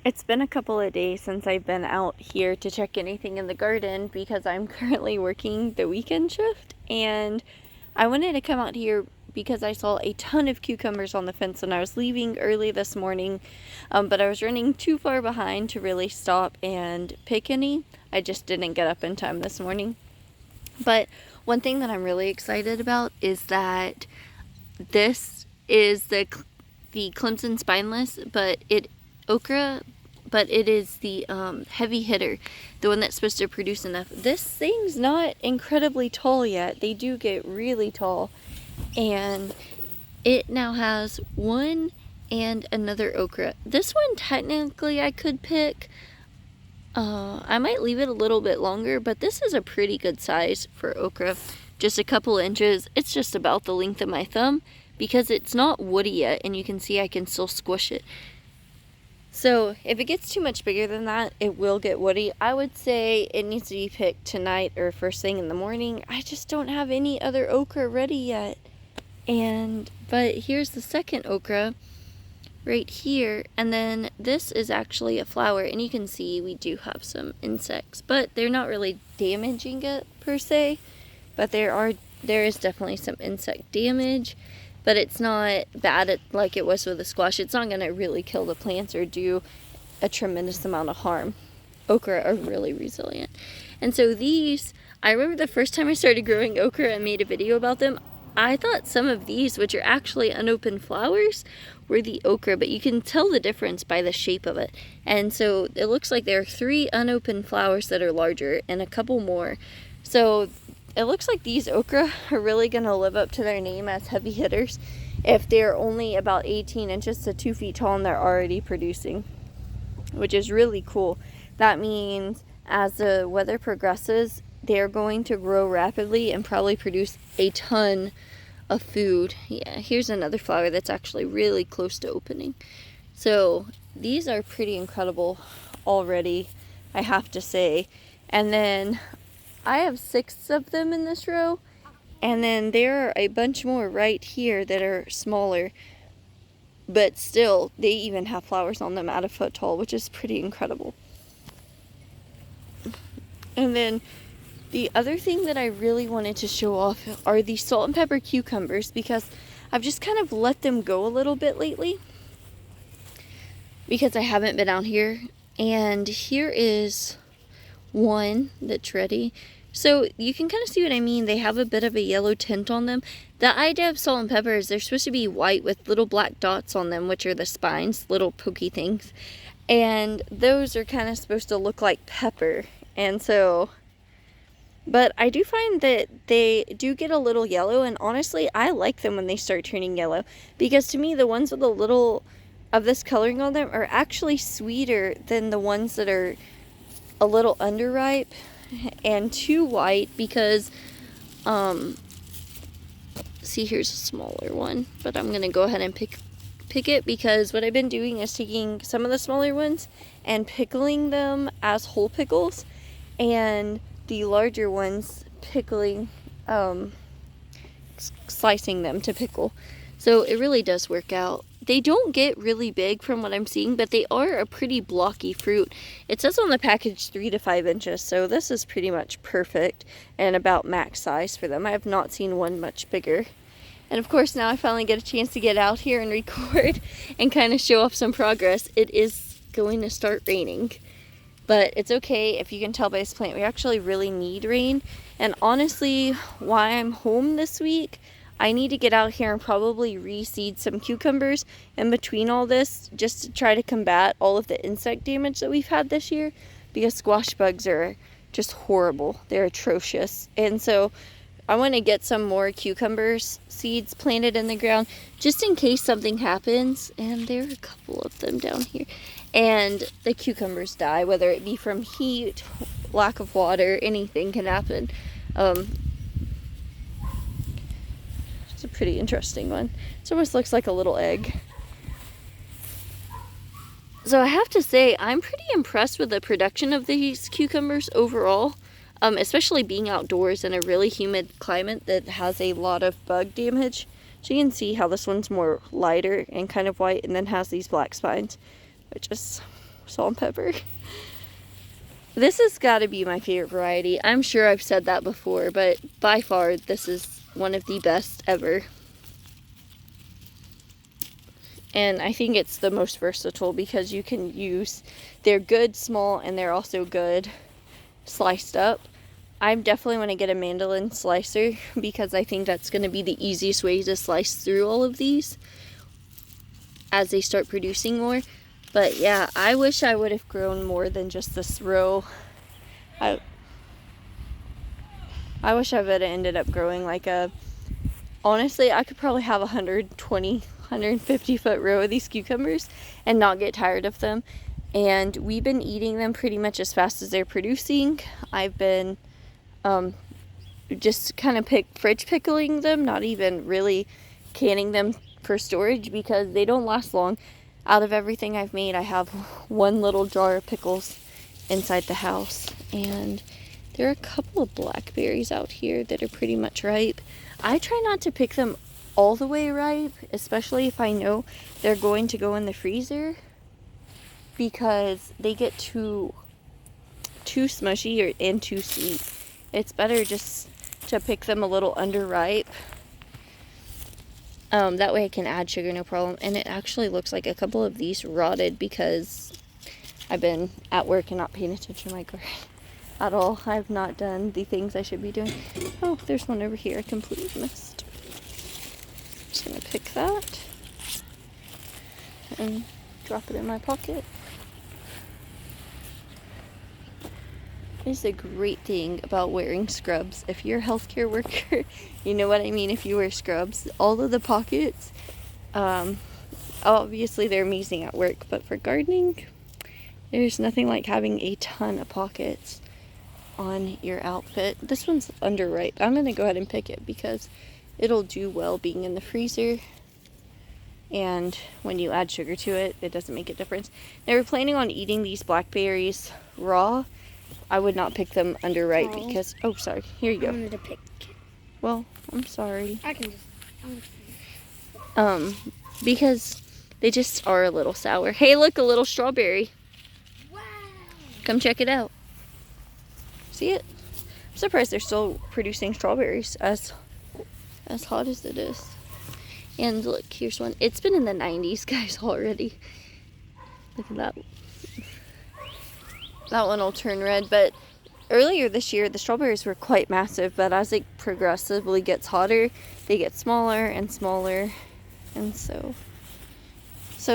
It's been a couple of days since I've been out here to check anything in the garden because I'm currently working the weekend shift, and I wanted to come out here because I saw a ton of cucumbers on the fence when I was leaving early this morning, but I was running too far behind to really stop and pick any. I just didn't get up in time this morning. But one thing that I'm really excited about is that this is the Clemson spineless, but okra, but it is the heavy hitter, the one that's supposed to produce enough. This thing's not incredibly tall yet. They do get really tall, and it now has one and another okra. This one technically I could pick. I might leave it a little bit longer, but this is a pretty good size for okra. Just a couple inches. It's just about the length of my thumb because it's not woody yet, and you can see I can still squish it. So if it gets too much bigger than that, it will get woody. I would say it needs to be picked tonight or first thing in the morning. I just don't have any other okra ready yet. But here's the second okra right here, and then this is actually a flower, and you can see we do have some insects, but they're not really damaging it per se, but there is definitely some insect damage, but it's not bad like it was with the squash. It's not going to really kill the plants or do a tremendous amount of harm. Okra are really resilient. And so these, I remember the first time I started growing okra and made a video about them, I thought some of these, which are actually unopened flowers, were the okra, but you can tell the difference by the shape of it. And so it looks like there are 3 unopened flowers that are larger and a couple more. So it looks like these okra are really going to live up to their name as heavy hitters if they're only about 18 inches to 2 feet tall and they're already producing, which is really cool. That means as the weather progresses, they're going to grow rapidly and probably produce a ton of food. Yeah, here's another flower that's actually really close to opening. So these are pretty incredible already, I have to say. And then I have 6 of them in this row, and then there are a bunch more right here that are smaller, but still they even have flowers on them at a foot tall, which is pretty incredible. And then the other thing that I really wanted to show off are the salt and pepper cucumbers, because I've just kind of let them go a little bit lately because I haven't been out here. And here is one that's ready. So you can kind of see what I mean. They have a bit of a yellow tint on them. The idea of salt and pepper is they're supposed to be white with little black dots on them, which are the spines, little pokey things. And those are kind of supposed to look like pepper. And so, but I do find that they do get a little yellow, and honestly, I like them when they start turning yellow, because to me, the ones with a little of this coloring on them are actually sweeter than the ones that are a little underripe and too white, because, see, here's a smaller one, but I'm going to go ahead and pick it, because what I've been doing is taking some of the smaller ones and pickling them as whole pickles, and the larger ones pickling, slicing them to pickle. So it really does work out. They don't get really big from what I'm seeing, but they are a pretty blocky fruit. It says on the package 3 to 5 inches, so this is pretty much perfect and about max size for them. I have not seen one much bigger. And of course, now I finally get a chance to get out here and record and kind of show off some progress. It is going to start raining, but it's okay. If you can tell by this plant, we actually really need rain. And honestly, while I'm home this week, I need to get out here and probably reseed some cucumbers in between all this, just to try to combat all of the insect damage that we've had this year, because squash bugs are just horrible. They're atrocious. And so I want to get some more cucumbers seeds planted in the ground just in case something happens. And there are a couple of them down here. And the cucumbers die, whether it be from heat, lack of water, anything can happen. It's a pretty interesting one. It almost looks like a little egg. So I have to say, I'm pretty impressed with the production of these cucumbers overall, especially being outdoors in a really humid climate that has a lot of bug damage. So you can see how this one's more lighter and kind of white, and then has these black spines, which is salt and pepper. This has got to be my favorite variety. I'm sure I've said that before, but by far this is one of the best ever. And I think it's the most versatile because you can use, they're good small and they're also good sliced up. I'm definitely want to get a mandolin slicer because I think that's going to be the easiest way to slice through all of these as they start producing more. But yeah, I wish I would have grown more than just this row. I wish I would have ended up growing like a, honestly, I could probably have 120, 150 foot row of these cucumbers and not get tired of them. And we've been eating them pretty much as fast as they're producing. I've been just kind of fridge pickling them, not even really canning them for storage because they don't last long. Out of everything I've made, I have one little jar of pickles inside the house, and there are a couple of blackberries out here that are pretty much ripe. I try not to pick them all the way ripe, especially if I know they're going to go in the freezer, because they get too smushy and too sweet. It's better just to pick them a little underripe. That way I can add sugar, no problem. And it actually looks like a couple of these rotted because I've been at work and not paying attention to my garden at all. I've not done the things I should be doing. Oh, there's one over here I completely missed. I'm just gonna pick that and drop it in my pocket. It's a great thing about wearing scrubs. If you're a healthcare worker, you know what I mean. If you wear scrubs, all of the pockets, obviously they're amazing at work, but for gardening, there's nothing like having a ton of pockets on your outfit. This one's underripe. I'm gonna go ahead and pick it because it'll do well being in the freezer, and when you add sugar to it, it doesn't make a difference. Now we're planning on eating these blackberries raw. I would not pick them underripe because, oh sorry, here you go. I wanted to pick. Well, I'm sorry. I can just, because they just are a little sour. Hey, look, a little strawberry. wow. Come check it out. See it? I'm surprised they're still producing strawberries as hot as it is. And look, here's one. It's been in the 90s, guys, already. Look at that. That one will turn red, but earlier this year the strawberries were quite massive, but as it progressively gets hotter, they get smaller and smaller. And so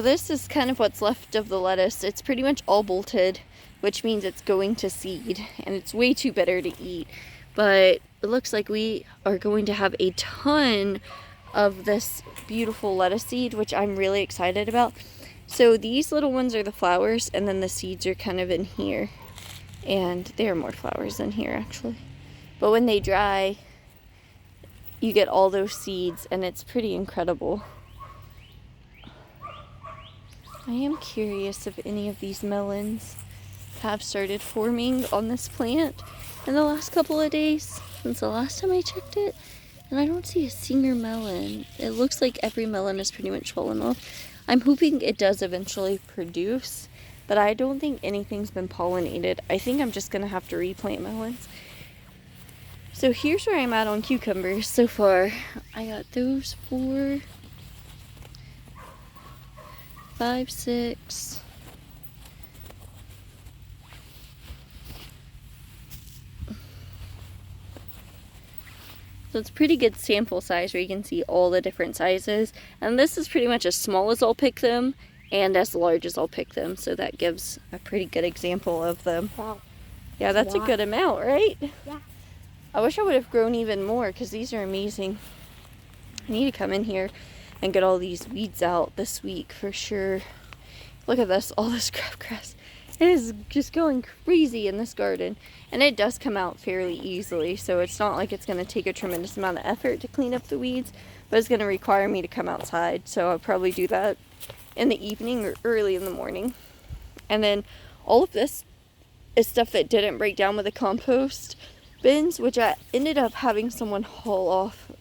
this is kind of what's left of the lettuce. It's pretty much all bolted, which means it's going to seed, and it's way too bitter to eat. But it looks like we are going to have a ton of this beautiful lettuce seed, which I'm really excited about. So these little ones are the flowers, and then the seeds are kind of in here. And there are more flowers in here, actually. But when they dry, you get all those seeds, and it's pretty incredible. I am curious if any of these melons have started forming on this plant in the last couple of days, since the last time I checked it. And I don't see a single melon. It looks like every melon is pretty much fallen off. I'm hoping it does eventually produce, but I don't think anything's been pollinated. I think I'm just going to have to replant melons. So here's where I'm at on cucumbers so far. I got those 4, 5, 6. So it's pretty good sample size where you can see all the different sizes. And this is pretty much as small as I'll pick them and as large as I'll pick them. So that gives a pretty good example of them. Wow. Yeah, that's a good amount, right? Yeah. I wish I would have grown even more because these are amazing. I need to come in here and get all these weeds out this week for sure. Look at this, all this crabgrass. It is just going crazy in this garden. And it does come out fairly easily, so it's not like it's going to take a tremendous amount of effort to clean up the weeds, but it's going to require me to come outside, so I'll probably do that in the evening or early in the morning. And then all of this is stuff that didn't break down with the compost bins, which I ended up having someone haul off.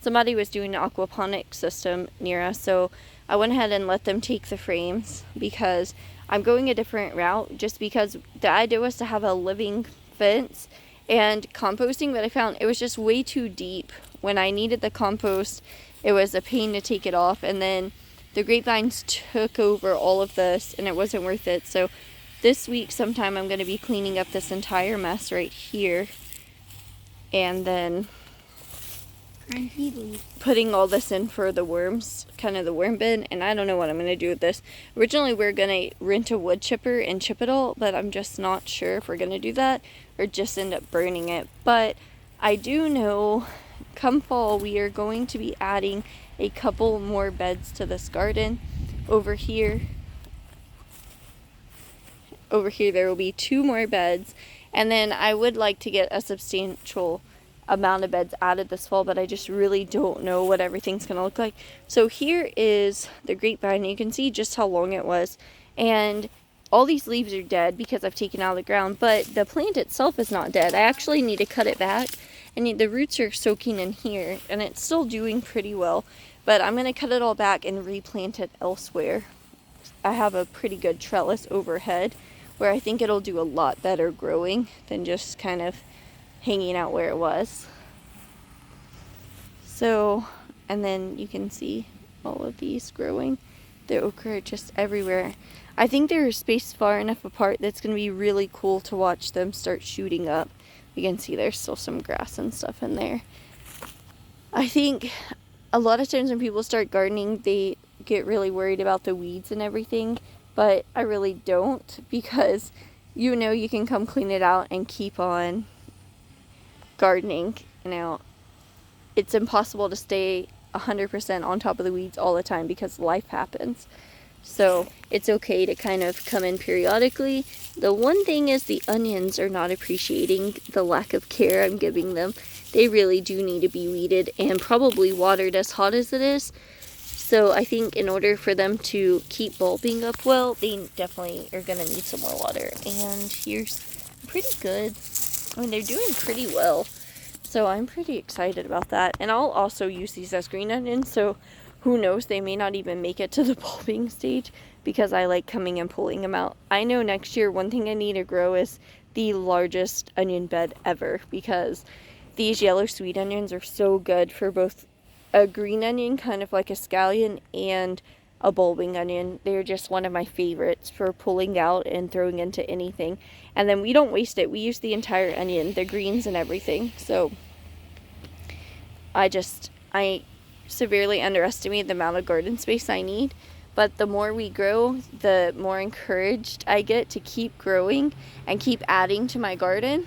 Somebody was doing an aquaponic system near us, so I went ahead and let them take the frames because I'm going a different route, just because the idea was to have a living fence and composting, but I found it was just way too deep. When I needed the compost, it was a pain to take it off, and then the grapevines took over all of this and it wasn't worth it. So this week sometime I'm going to be cleaning up this entire mess right here, and then putting all this in for the worms, kind of the worm bin. And I don't know what I'm going to do with this. Originally we were going to rent a wood chipper and chip it all, but I'm just not sure if we're going to do that or just end up burning it. But I do know come fall we are going to be adding a couple more beds to this garden. Over here there will be 2 more beds, and then I would like to get a substantial amount of beds added this fall, but I just really don't know what everything's gonna look like. So here is the grapevine. You can see just how long it was, and all these leaves are dead because I've taken out of the ground, but the plant itself is not dead. I actually need to cut it back, and the roots are soaking in here, and it's still doing pretty well, but I'm gonna cut it all back and replant it elsewhere. I have a pretty good trellis overhead where I think it'll do a lot better growing than just kind of hanging out where it was. So, and then you can see all of these growing. The okra just everywhere. I think they're spaced far enough apart that's going to be really cool to watch them start shooting up. You can see there's still some grass and stuff in there. I think a lot of times when people start gardening, they get really worried about the weeds and everything, but I really don't, because you know you can come clean it out and keep on gardening. You know, it's impossible to stay 100% on top of the weeds all the time because life happens. So it's okay to kind of come in periodically. The one thing is the onions are not appreciating the lack of care I'm giving them. They really do need to be weeded and probably watered as hot as it is. So I think in order for them to keep bulbing up well, they definitely are going to need some more water. And here's pretty good. I mean, they're doing pretty well. So I'm pretty excited about that. And I'll also use these as green onions, so who knows, they may not even make it to the bulbing stage because I like coming and pulling them out. I know next year one thing I need to grow is the largest onion bed ever, because these yellow sweet onions are so good for both a green onion, kind of like a scallion, and a bulbing onion. They're just one of my favorites for pulling out and throwing into anything. And then we don't waste it. We use the entire onion, the greens and everything. So I severely underestimate the amount of garden space I need. But the more we grow, the more encouraged I get to keep growing and keep adding to my garden.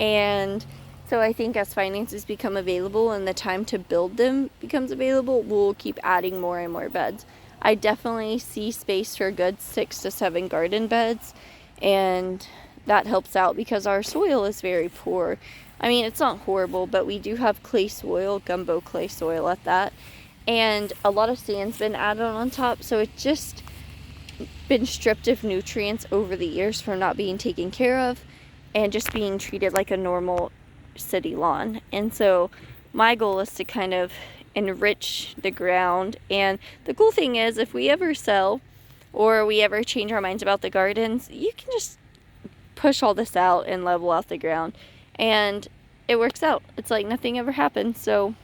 And so I think as finances become available and the time to build them becomes available, we'll keep adding more and more beds. I definitely see space for a good 6 to 7 garden beds, and that helps out because our soil is very poor. I mean, it's not horrible, but we do have clay soil, gumbo clay soil at that, and a lot of sand's been added on top, so it's just been stripped of nutrients over the years from not being taken care of and just being treated like a normal city lawn. And so my goal is to kind of enrich the ground. And the cool thing is, if we ever sell or we ever change our minds about the gardens, you can just push all this out and level out the ground, and it works out. It's like nothing ever happened. So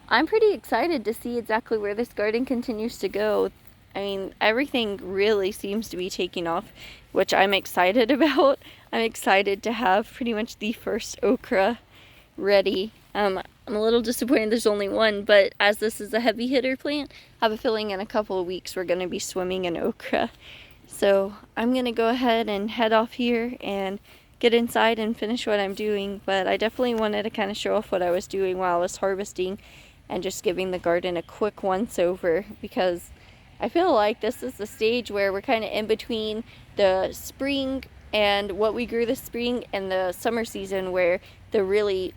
I'm pretty excited to see exactly where this garden continues to go. I mean, everything really seems to be taking off, which I'm excited about. I'm excited to have pretty much the first okra ready. I'm a little disappointed there's only one, but as this is a heavy hitter plant, I have a feeling in a couple of weeks we're going to be swimming in okra. So I'm going to go ahead and head off here and get inside and finish what I'm doing. But I definitely wanted to kind of show off what I was doing while I was harvesting and just giving the garden a quick once over, because I feel like this is the stage where we're kind of in between the spring and what we grew this spring and the summer season, where the really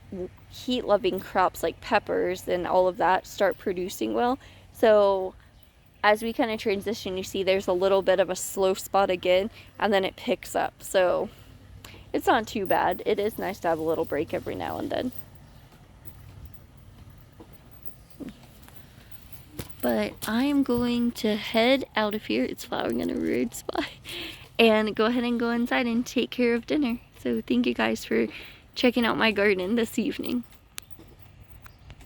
heat-loving crops like peppers and all of that start producing well. So as we kind of transition, you see there's a little bit of a slow spot again, and then it picks up. So it's not too bad. It is nice to have a little break every now and then. But I am going to head out of here. It's flowering in a weird spot. And go ahead and go inside and take care of dinner. So thank you guys for checking out my garden this evening.